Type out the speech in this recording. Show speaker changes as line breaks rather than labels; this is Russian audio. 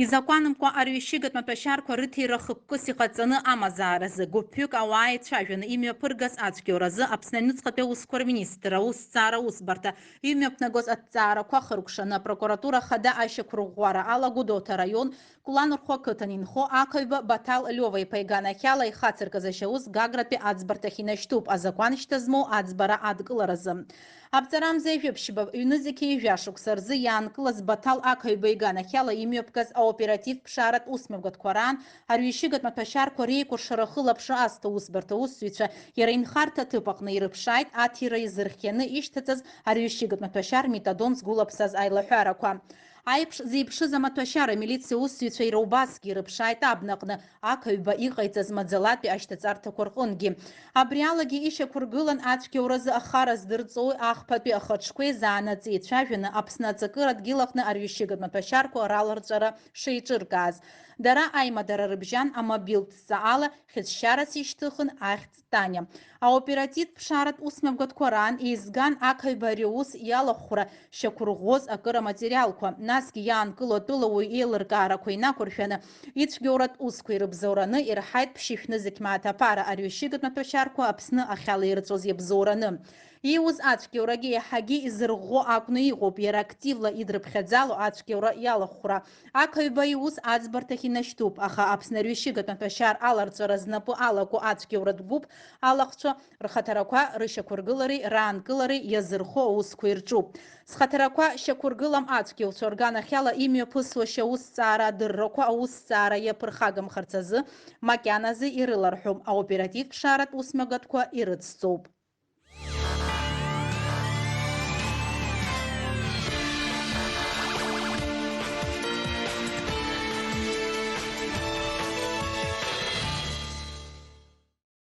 Изакәанымкәа арҩышьыгатә маҭәашьарқәа рыҭира хықәкыс иҟаҵаны амазааразы гәыԥҩык ауаа еицәажәаны имҩаԥыргаз ацәгьауразы Аԥсны Аҩныҵҟатәи Аусқәа Рминистр аусҭҵаара аусбарҭа имҩаԥнагоз аҭҵаарақәа хыркәшаны апрокуратура хада ашьақәырӷәӷәара ала Гәдоуҭа раион Кәланырхәа ақыҭан инхо ақаҩба Баҭал Лиова-иԥа иганахьала ихацыркыз ашьаус Гагратәи аӡбарҭахь инашьҭуп азакәан шьҭа змоу аӡбара адкыларазы. Абҵарамза ижәаԥшьба ҩнызқьи ижәашықәса рзы иаанкылаз Баҭал ақаҩба иганахьала имҩаԥгаз аоператив ԥшааратә усмҩаԥгатәқәа раан арҩышьыгатә маҭәашьарқәа реикәыршара хылаԥшра асҭа усбарҭа аусзуҩцәа иара инхарҭа аҭыԥ аҟны ирыԥшааит аҭира изырхианы ишьҭаҵаз арҩышьыгатә маҭәашьар метадон згәылаԥсаз аилаҳәарақәа. Аиԥш зеиԥшыз амаҭәашьара милициа усзуҩцәа иара убасгьы ирыԥшааит абнаҟны ақаҩба иҟаиҵаз маӡалатәи ашьҭаҵарҭақәа рҟынгьы. Абри алагьы ишьақәыргылан ацәгьауразы ахара здырҵоу ахԥатәи ахаҿқәеи заанаҵы еицәажәаны Аԥсны аҵакыра дгьыл аҟны арҩышьыгатә маҭәашьарқәа раларҵәара шеиҿыркааз. Дара аимадара рыбжьан амобилтә ҵаала хьыӡшьарас ишьҭыхын ахьӡ Таниа. Аоператив ԥшааратә усмҩаԥгатәқәа раан еизган ақаҩба ари аус иалахәра шьақәырӷәӷәоз акыр аматериалқәа, насгьы иаанкыло атәылауаҩ еилыркаарақәа инақәыршәаны ицәгьауратә усқәа ирыбзоураны ирҳаит ԥшьышәны зықьмааҭаԥара арҩышьыгатә маҭәашьарқәа Аԥсны ахьала ирыҵәоз иабзоураны. Ииуз ацәгьаурагьы иаҳагьы изырӷәӷәо акәны иҟоуп, иара активла идрыԥхьаӡало ацәгьаура иалахәра. Ақаҩба иус аӡбарҭахь инашьҭуп, аха Аԥсны арҩышьыгатә маҭәашьар аларҵәара знапы алаку ацәгьауратә гәыԥ алахцәа рхаҭарақәа рышьақәыргылареи раанкылареи иазырхо аусқәа ирҿуп. Зхаҭарақәа шьақәыргылам ацәгьауцәа рганахьала имҩаԥысуа шьаусҭҵаара адыррақәа аусҭҵаара иаԥырхагамхарц азы макьаназы ирыларҳәом, аоператив ԥшааратә усмҩаԥгатәқәа ирыцҵоуп.